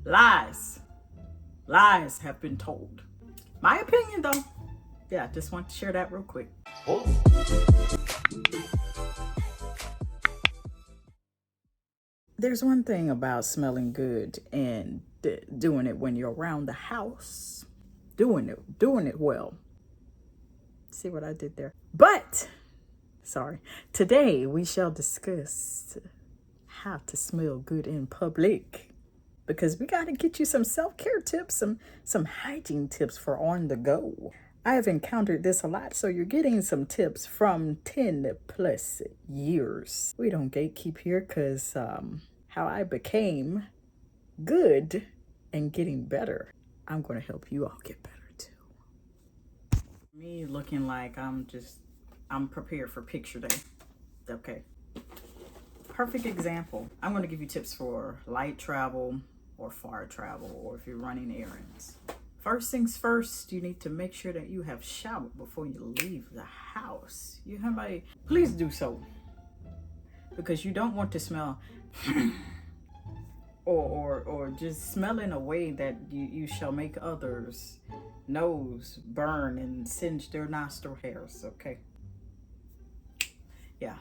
Lies. Lies have been told. My opinion, though. Yeah, just want to share that real quick. There's one thing about smelling good and doing it when you're around the house. Doing it well. See what I did there? But, sorry, today we shall discuss how to smell good in public. Because we got to get you some self-care tips, some hygiene tips for on the go. I have encountered this a lot, so you're getting some tips from 10 plus years. We don't gatekeep here because how I became good and getting better. I'm going to help you all get better too. Me looking like I'm prepared for picture day. Okay. Perfect example. I'm going to give you tips for light travel or far travel, or if you're running errands. First things first, you need to make sure that you have showered before you leave the house. You have please do so, because you don't want to smell or just smell in a way that you shall make others' nose burn and singe their nostril hairs. Okay, yeah,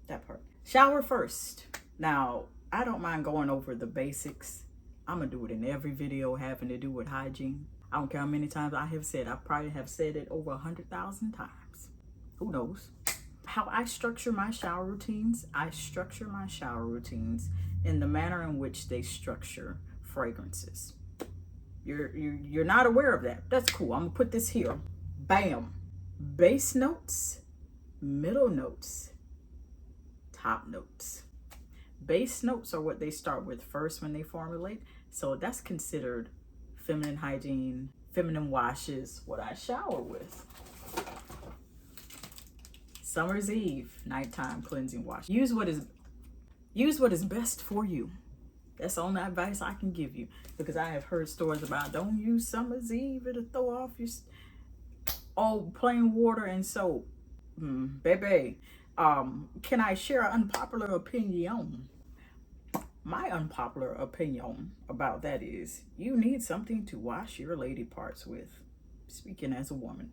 that part. Shower first. Now, I don't mind going over the basics. I'm gonna do it in every video having to do with hygiene. I don't care how many times I have said. I probably have said it over 100,000 times. Who knows? How I structure my shower routines. I structure my shower routines in the manner in which they structure fragrances. You're not aware of that. That's cool. I'm gonna put this here. Bam. Base notes, middle notes, top notes. Base notes are what they start with first when they formulate. So that's considered feminine hygiene, feminine washes, what I shower with. Summer's Eve, nighttime cleansing wash. Use what is best for you. That's the only advice I can give you, because I have heard stories about don't use Summer's Eve, it'll throw off your plain water and soap. Baby, can I share an unpopular opinion? My unpopular opinion about that is you need something to wash your lady parts with. Speaking as a woman.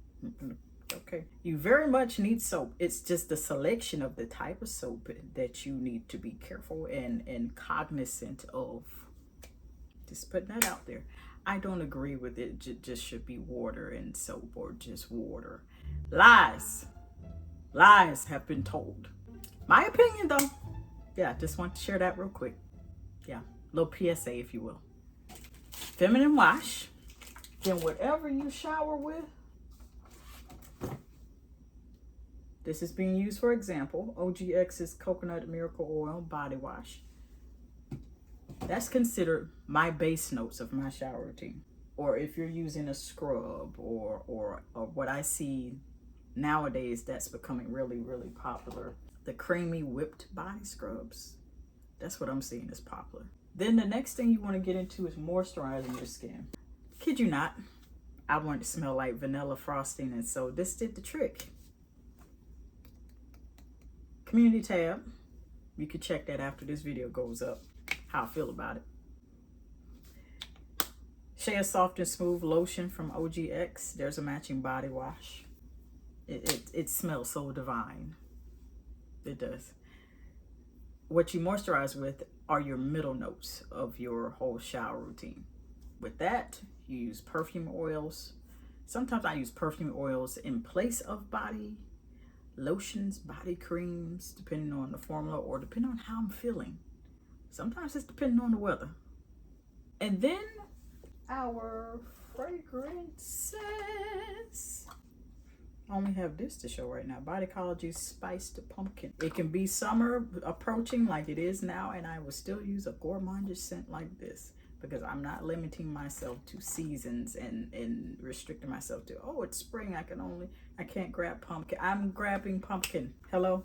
Okay. You very much need soap. It's just the selection of the type of soap that you need to be careful and cognizant of. Just putting that out there. I don't agree with it. Just should be water and soap, or just water. Lies. Lies have been told. My opinion, though. Yeah, just want to share that real quick. Yeah, little PSA, if you will. Feminine wash. Then whatever you shower with. This is being used for example. OGX's Coconut Miracle Oil Body Wash. That's considered my base notes of my shower routine. Or if you're using a scrub or what I see nowadays that's becoming really, really popular. The creamy whipped body scrubs. That's what I'm seeing is popular. Then the next thing you want to get into is moisturizing your skin. Kid you not, I want it to smell like vanilla frosting, and so this did the trick. Community tab. You can check that after this video goes up, how I feel about it. Shea Soft and Smooth Lotion from OGX. There's a matching body wash. It smells so divine. It does. What you moisturize with are your middle notes of your whole shower routine. With that, you use perfume oils. Sometimes I use perfume oils in place of body lotions, body creams, depending on the formula or depending on how I'm feeling. Sometimes it's depending on the weather. And then our fragrances. I only have this to show right now. Bodycology's Spiced Pumpkin. It can be summer approaching like it is now, and I will still use a gourmandish scent like this because I'm not limiting myself to seasons and restricting myself to, oh, it's spring, I can't grab pumpkin. I'm grabbing pumpkin. Hello?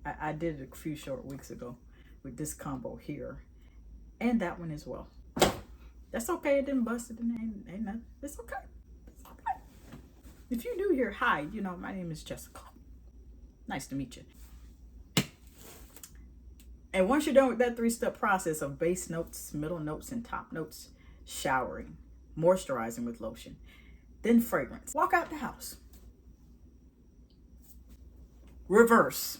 I did it a few short weeks ago with this combo here and that one as well. That's okay. It didn't bust it. Ain't nothing. It's okay. If you're new here, hi, my name is Jessica. Nice to meet you. And once you're done with that 3-step process of base notes, middle notes, and top notes, showering, moisturizing with lotion, then fragrance, walk out the house. Reverse.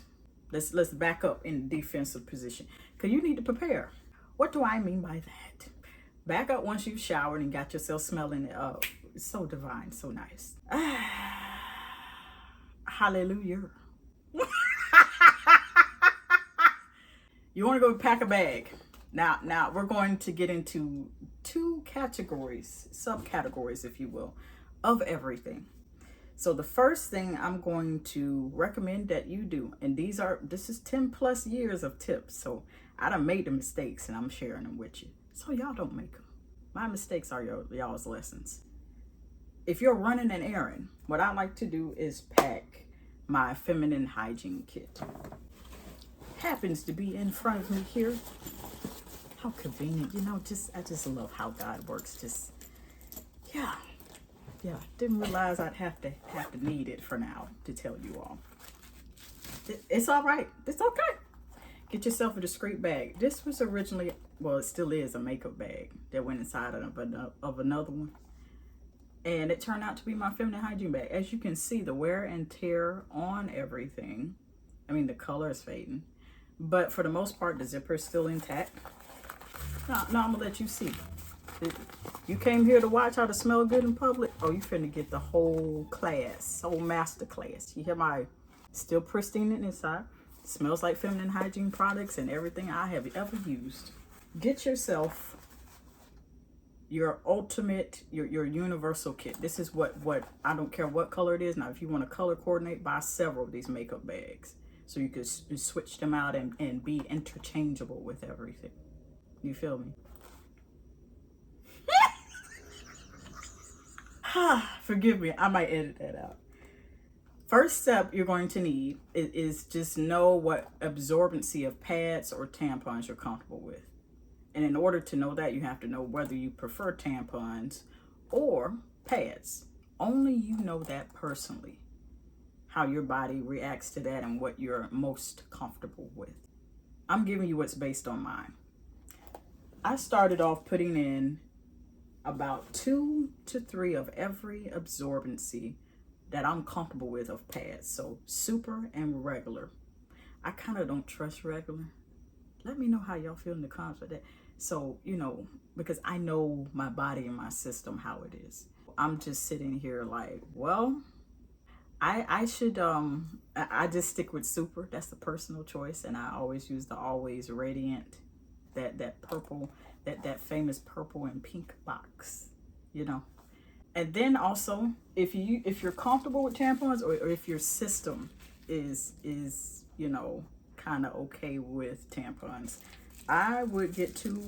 Let's back up in defensive position, because you need to prepare. What do I mean by that? Back up once you've showered and got yourself smelling so divine, so nice. Hallelujah. You want to go pack a bag. Now we're going to get into 2 categories, subcategories, if you will, of everything. So the first thing I'm going to recommend that you do, and this is 10 plus years of tips. So I done made the mistakes and I'm sharing them with you. So y'all don't make them. My mistakes are y'all's lessons. If you're running an errand, what I like to do is pack my feminine hygiene kit. Happens to be in front of me here. How convenient, you know, I just love how God works. Yeah, didn't realize I'd have to need it for now to tell you all. It's all right, it's okay. Get yourself a discreet bag. This was originally, well, it still is a makeup bag that went inside of another one. And it turned out to be my feminine hygiene bag. As you can see, the wear and tear on everything. I mean, the color is fading. But for the most part, the zipper is still intact. Now I'm going to let you see. You came here to watch how to smell good in public? Oh, you finna get the whole class, whole master class. You hear my still pristine inside. Smells like feminine hygiene products and everything I have ever used. Get yourself your ultimate, your universal kit. This is what I don't care what color it is. Now, if you want to color coordinate, buy several of these makeup bags so you could switch them out and be interchangeable with everything. You feel me? Forgive me, I might edit that out. First step you're going to need is just know what absorbency of pads or tampons you're comfortable with. And in order to know that, you have to know whether you prefer tampons or pads. Only you know that personally, how your body reacts to that and what you're most comfortable with. I'm giving you what's based on mine. I started off putting in about 2 to 3 of every absorbency that I'm comfortable with of pads. So super and regular. I kind of don't trust regular. Let me know how y'all feel in the comments with that. So, you know, because I know my body and my system, how it is. I'm just sitting here like, well, I should, I just stick with super. That's the personal choice. And I always use the Always Radiant, that purple, that famous purple and pink box, you know. And then also, if you're comfortable with tampons, or if your system is you know, kind of okay with tampons, I would get 2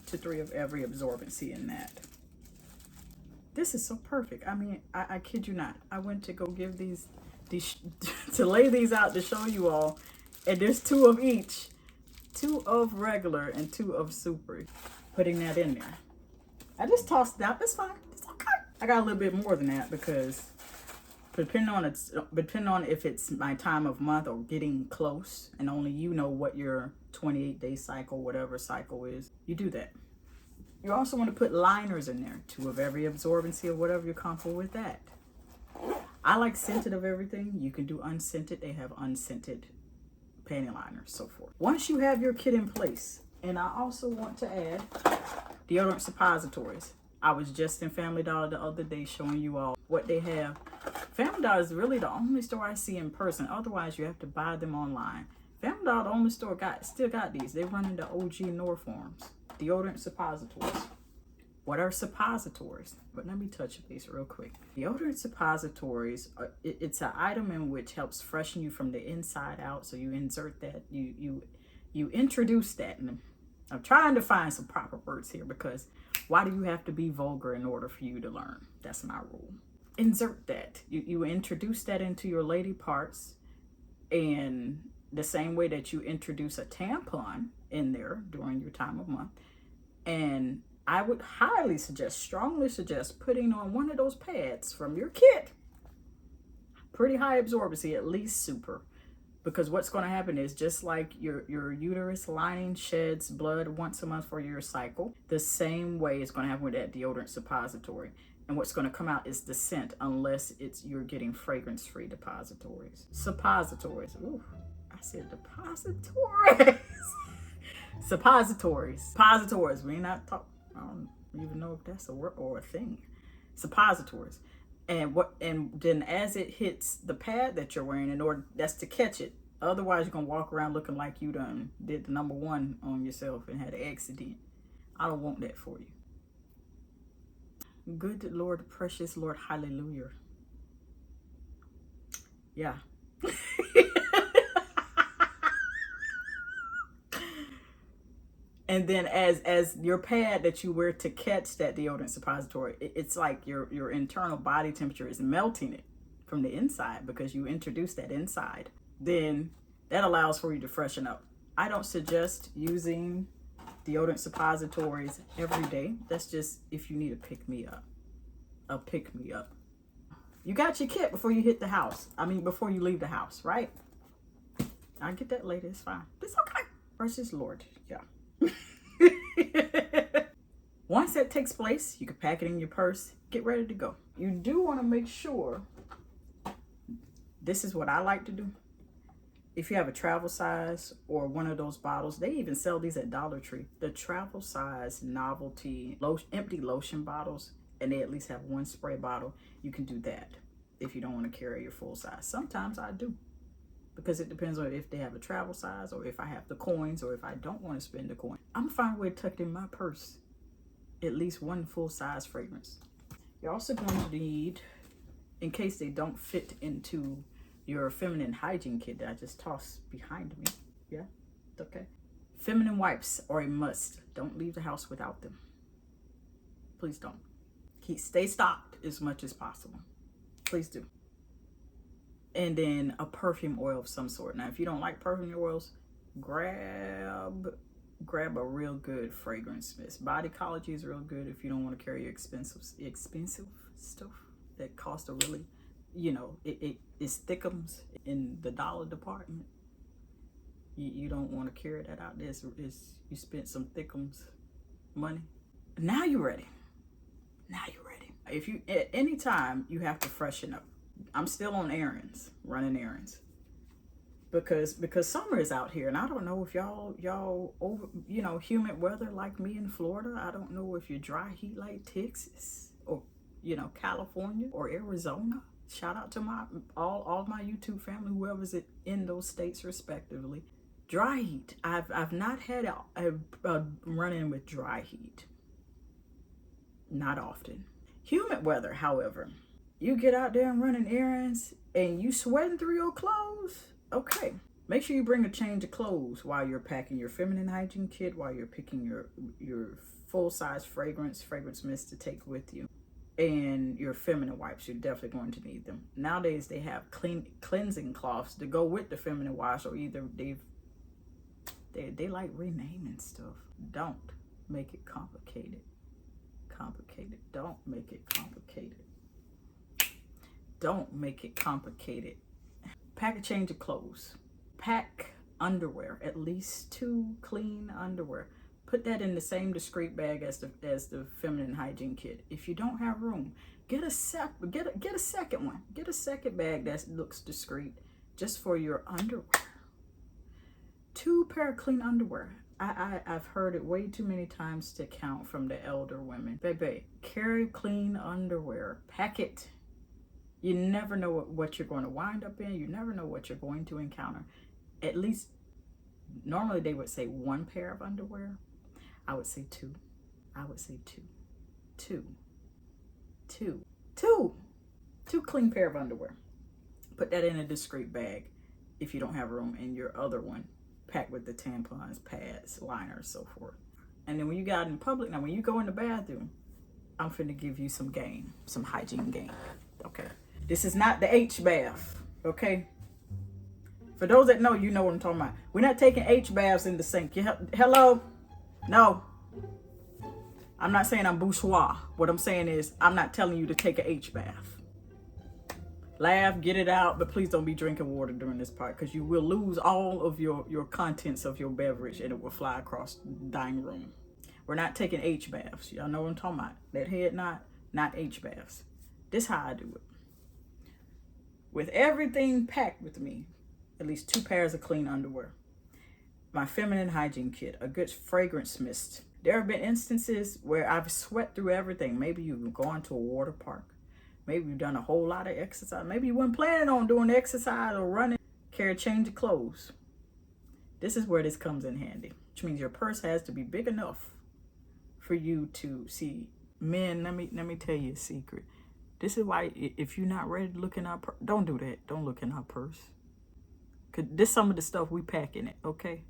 to 3 of every absorbency in that. This is so perfect. I mean, I kid you not. I went to go give these to lay these out to show you all, and there's 2 of each, 2 of regular and 2 of super. Putting that in there. I just tossed it out. It's fine. It's okay. I got a little bit more than that because depending on if it's my time of month or getting close, and only you know what your 28-day cycle, whatever cycle is, you do that. You also want to put liners in there, 2 of every absorbency or whatever you're comfortable with that. I like scented of everything. You can do unscented. They have unscented panty liners, so forth. Once you have your kit in place, and I also want to add deodorant suppositories. I was just in Family Dollar the other day showing you all what they have. Family Dollar is really the only store I see in person. Otherwise, you have to buy them online. Family Dollar, the only store still got these. They run into OG Nor forms. Deodorant suppositories. What are suppositories? But let me touch base real quick. Deodorant suppositories, it's an item in which helps freshen you from the inside out. So you insert that, you introduce that. And I'm trying to find some proper words here, because why do you have to be vulgar in order for you to learn? That's my rule. Insert that. You introduce that into your lady parts, and the same way that you introduce a tampon in there during your time of month. And I would strongly suggest putting on one of those pads from your kit. Pretty high absorbency, at least super. Because what's going to happen is, just like your uterus lining sheds blood once a month for your cycle, the same way it's going to happen with that deodorant suppository. And what's going to come out is the scent, unless you're getting fragrance-free depositories. Suppositories. Ooh, I said depositories. Suppositories. Suppositories. We ain't not talking. I don't even know if that's a word or a thing. Suppositories. And then as it hits the pad that you're wearing, in order, that's to catch it. Otherwise, you're gonna walk around looking like you done did the number 1 on yourself and had an accident. I don't want that for you. Good Lord, precious Lord, hallelujah. Yeah. And then as your pad that you wear to catch that deodorant suppository, it's like your internal body temperature is melting it from the inside, because you introduce that inside. Then that allows for you to freshen up. I don't suggest using deodorant suppositories every day. That's just if you need a pick-me-up. A pick-me-up. You got your kit before you hit the house. I mean, before you leave the house, right? I'll get that later. It's fine. It's okay. Precious Lord. Yeah. Once that takes place, you can pack it in your purse, get ready to go. You do want to make sure, this is what I like to do. If you have a travel size or one of those bottles, they even sell these at Dollar Tree. The travel size novelty empty lotion bottles, and they at least have one spray bottle. You can do that if you don't want to carry your full size. Sometimes I do, because it depends on if they have a travel size, or if I have the coins, or if I don't want to spend the coin. I'm gonna find a way to tuck in my purse at least one full size fragrance. You're also going to need, in case they don't fit into your feminine hygiene kit that I just tossed behind me. Yeah, okay. Feminine wipes are a must. Don't leave the house without them. Please don't. Stay stocked as much as possible. Please do. And then a perfume oil of some sort. Now, if you don't like perfume oils, grab a real good fragrance mist. Bodycology is real good if you don't want to carry your expensive stuff that costs a really, it thickums in the dollar department. You don't want to carry that out there. You spent some thickums money. Now you're ready. If you, at any time, you have to freshen up. I'm still on errands, running errands, because summer is out here, and I don't know if y'all over, humid weather like me in Florida. I don't know if you're dry heat like Texas, or California or Arizona. Shout out to all my YouTube family, whoever's in those states respectively. Dry heat. I've not had a run-in with dry heat. Not often. Humid weather, however, you get out there and running errands and you sweating through your clothes. Okay, make sure you bring a change of clothes while you're packing your feminine hygiene kit, while you're picking your full-size fragrance mist to take with you, and your feminine wipes. You're definitely going to need them. Nowadays they have cleansing cloths to go with the feminine wash, or either they like renaming stuff. Don't make it complicated. Don't make it complicated. Don't make it complicated. Pack a change of clothes. Pack underwear, at least 2 clean underwear. Put that in the same discreet bag as the feminine hygiene kit. If you don't have room, get a second one. Get a second bag that looks discreet, just for your underwear. 2 pair of clean underwear. I've heard it way too many times to count from the elder women. Baby, carry clean underwear. Pack it. You never know what you're going to wind up in. You never know what you're going to encounter. At least, normally they would say 1 pair of underwear. I would say 2. I would say 2. 2 clean pair of underwear. Put that in a discreet bag if you don't have room in your other one. Packed with the tampons, pads, liners, so forth. And then when you get out in public, now when you go in the bathroom, I'm finna give you some hygiene game. Okay. This is not the H bath, okay? For those that know, you know what I'm talking about. We're not taking H baths in the sink. Hello? No. I'm not saying I'm bourgeois. What I'm saying is, I'm not telling you to take an H bath. Laugh, get it out, but please don't be drinking water during this part because you will lose all of your contents of your beverage and it will fly across the dining room. We're not taking H baths. Y'all know what I'm talking about. That head knot, not H baths. This is how I do it. With everything packed with me, at least 2 pairs of clean underwear, my feminine hygiene kit, a good fragrance mist. There have been instances where I've sweat through everything. Maybe you've gone to a water park. Maybe you've done a whole lot of exercise. Maybe you weren't planning on doing exercise or running. Carry a change of clothes. This is where this comes in handy, which means your purse has to be big enough for you to see. Men, let me tell you a secret. This is why if you're not ready to look in our purse, don't do that. Don't look in our purse. Cause this some of the stuff we pack in it, okay?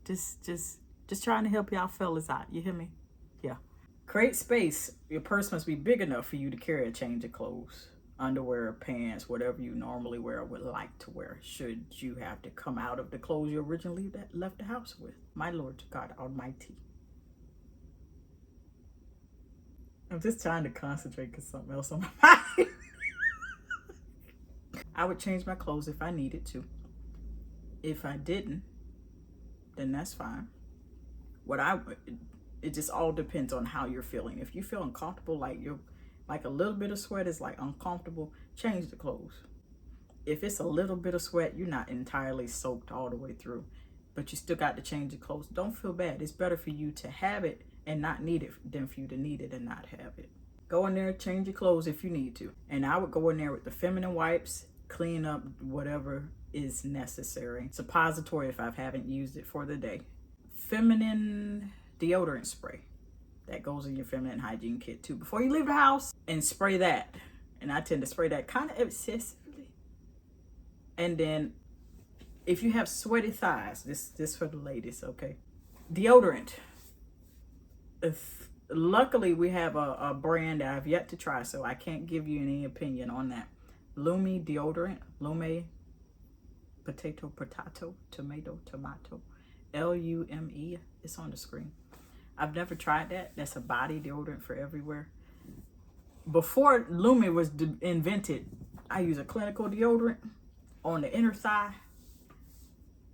Just trying to help y'all fellas out. You hear me? Yeah. Create space. Your purse must be big enough for you to carry a change of clothes, underwear, pants, whatever you normally wear or would like to wear, should you have to come out of the clothes you originally left the house with. My Lord God Almighty. I'm just trying to concentrate because something else on my mind. I would change my clothes if I needed to. If I didn't, then that's fine. It just all depends on how you're feeling. If you feel uncomfortable, like a little bit of sweat is like uncomfortable, change the clothes. If it's a little bit of sweat, you're not entirely soaked all the way through, but you still got to change the clothes. Don't feel bad. It's better for you to have it and not need it than for you to need it and not have it. Go in there, change your clothes if you need to. And I would go in there with the feminine wipes, clean up whatever is necessary. Suppository if I haven't used it for the day. Feminine deodorant spray. That goes in your feminine hygiene kit too. Before you leave the house, and spray that. And I tend to spray that kind of excessively. And then if you have sweaty thighs, this for the ladies, okay? Deodorant. Luckily we have a brand that I've yet to try, so I can't give you any opinion on that. Lume deodorant. Lume potato, tomato. Lume. It's on the screen. I've never tried that. That's a body deodorant for everywhere. Before Lume was invented, I use a clinical deodorant on the inner thigh,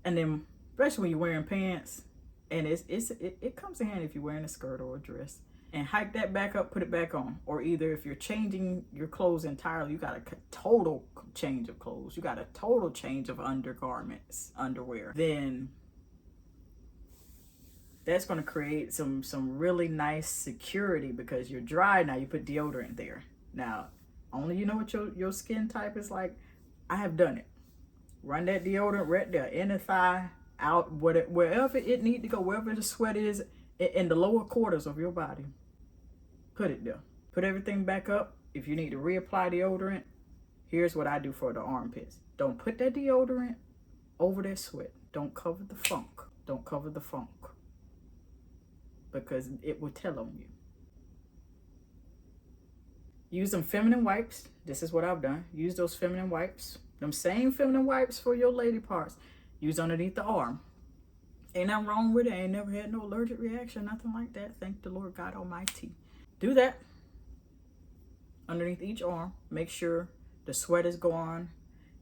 and then especially when you're wearing pants, and it comes in handy if you're wearing a skirt or a dress. And hike that back up, put it back on. Or either if you're changing your clothes entirely, you got a total change of clothes. You got a total change of undergarments, underwear. Then that's going to create some really nice security because you're dry now. You put deodorant there. Now, only you know what your skin type is like. I have done it. Run that deodorant right there, inner thigh, out, wherever it need to go, wherever the sweat is, in the lower quarters of your body. Put it there. Put everything back up. If you need to reapply deodorant, here's what I do for the armpits. Don't put that deodorant over that sweat. Don't cover the funk. Don't cover the funk. Because it will tell on you. Use them feminine wipes. This is what I've done. Use those feminine wipes. Them same feminine wipes for your lady parts. Use underneath the arm. Ain't nothing wrong with it. I ain't never had no allergic reaction, nothing like that. Thank the Lord God Almighty. Do that underneath each arm. Make sure the sweat is gone.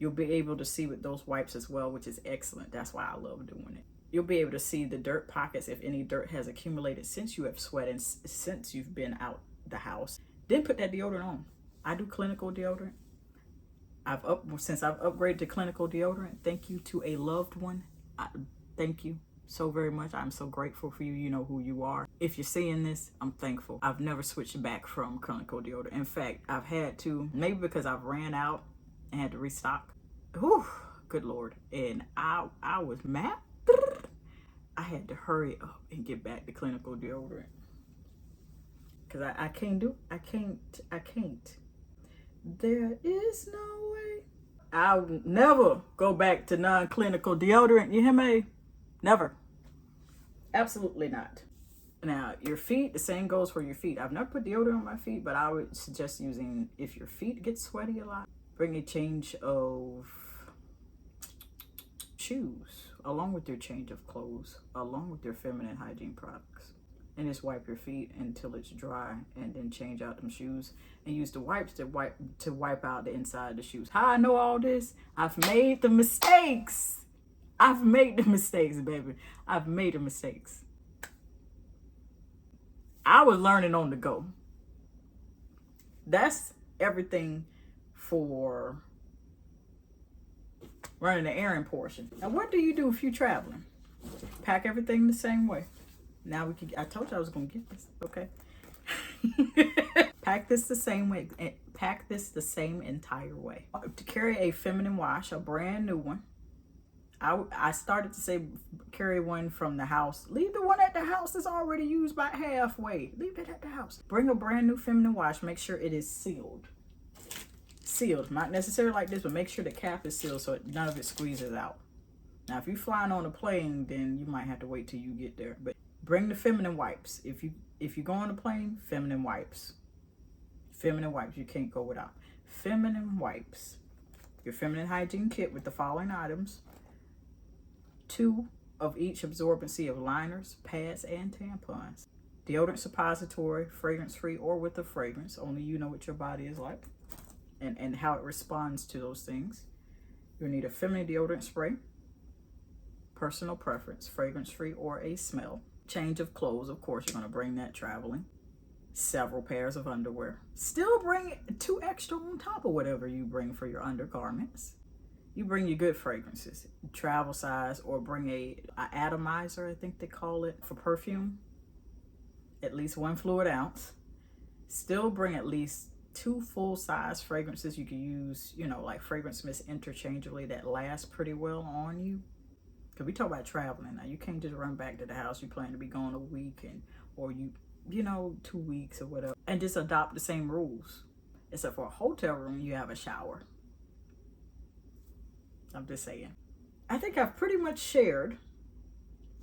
You'll be able to see with those wipes as well, which is excellent. That's why I love doing it. You'll be able to see the dirt pockets if any dirt has accumulated since you have sweat and since you've been out the house. Then put that deodorant on. I do clinical deodorant. Since I've upgraded to clinical deodorant, thank you to a loved one. Thank you so very much. I'm so grateful for you. You know who you are. If you're seeing this, I'm thankful. I've never switched back from clinical deodorant. In fact, I've had to, maybe because I've ran out and had to restock. Whew, good Lord. And I was mad. I had to hurry up and get back to clinical deodorant. Because I can't. There is no way. I'll never go back to non-clinical deodorant. You hear me? Never. Absolutely not. Now, your feet, the same goes for your feet. I've never put deodorant on my feet, but I would suggest using, if your feet get sweaty a lot, bring a change of shoes along with your change of clothes, along with your feminine hygiene products. and just wipe your feet until it's dry, and then change out them shoes and use the wipes to wipe out the inside of the shoes. How I know all this? I've made the mistakes. I've made the mistakes, baby. I've made the mistakes. I was learning on the go. That's everything for running the errand portion. Now, what do you do if you're traveling? Pack everything the same way. Now we can. I told you I was gonna get this. Okay. Pack this the same way. Pack this the same entire way. To carry a feminine wash, a brand new one. I started to say carry one from the house. Leave the one at the house that's already used by halfway. Leave it at the house. Bring a brand new feminine wash. Make sure it is sealed. Sealed. Not necessarily like this, but make sure the cap is sealed so none of it squeezes out. Now, if you're flying on a plane, then you might have to wait till you get there. But bring the feminine wipes. If you go on a plane, feminine wipes. Feminine wipes. You can't go without. Feminine wipes. Your feminine hygiene kit with the following items. 2 of each absorbency of liners, pads, and tampons. Deodorant suppository, fragrance-free or with a fragrance. Only you know what your body is like and how it responds to those things. You'll need a feminine deodorant spray. Personal preference, fragrance-free or a smell. Change of clothes, of course, you're going to bring that traveling. Several pairs of underwear. Still bring 2 extra on top of whatever you bring for your undergarments. You bring your good fragrances, travel size, or bring a atomizer, I think they call it, for perfume. At least 1 fluid ounce. Still bring at least 2 full-size fragrances you can use, like fragrance mist interchangeably that last pretty well on you. Because we talk about traveling now. You can't just run back to the house. You plan to be gone a week or 2 weeks or whatever. And just adopt the same rules. Except for a hotel room, you have a shower. I'm just saying. I think I've pretty much shared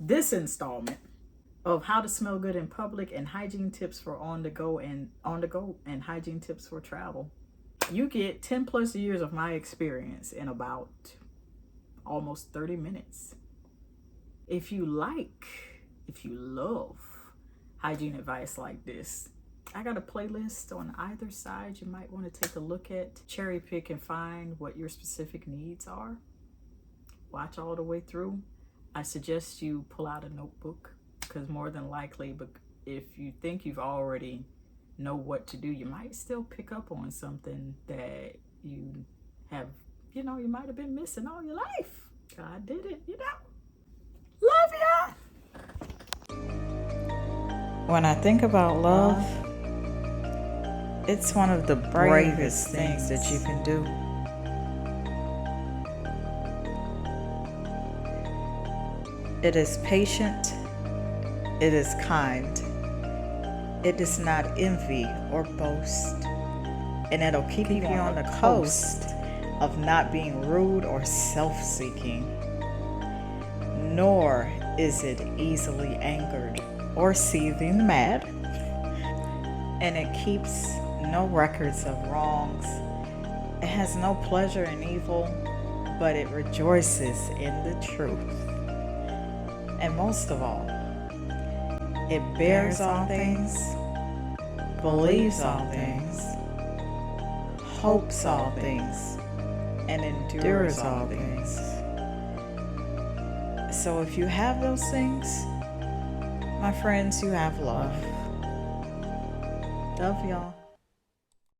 this installment of how to smell good in public and hygiene tips for on the go and hygiene tips for travel. You get 10 plus years of my experience in about almost 30 minutes. If you love hygiene advice like this, I got a playlist on either side you might want to take a look at. Cherry pick and find what your specific needs are. Watch all the way through. I suggest you pull out a notebook, because more than likely, but if you think you've already know what to do, you might still pick up on something that you have, you might have been missing all your life. God did it, Love ya! When I think about love, it's one of the bravest things that you can do. It is patient. It is kind. It does not envy or boast. And it'll keep you on the coast of not being rude or self-seeking. Nor is it easily angered or seething mad. And it keeps no records of wrongs. It has no pleasure in evil, but it rejoices in the truth. And most of all, it bears all things, believes all things, hopes all things, and endures all things. So if you have those things, my friends, you have love. Love y'all.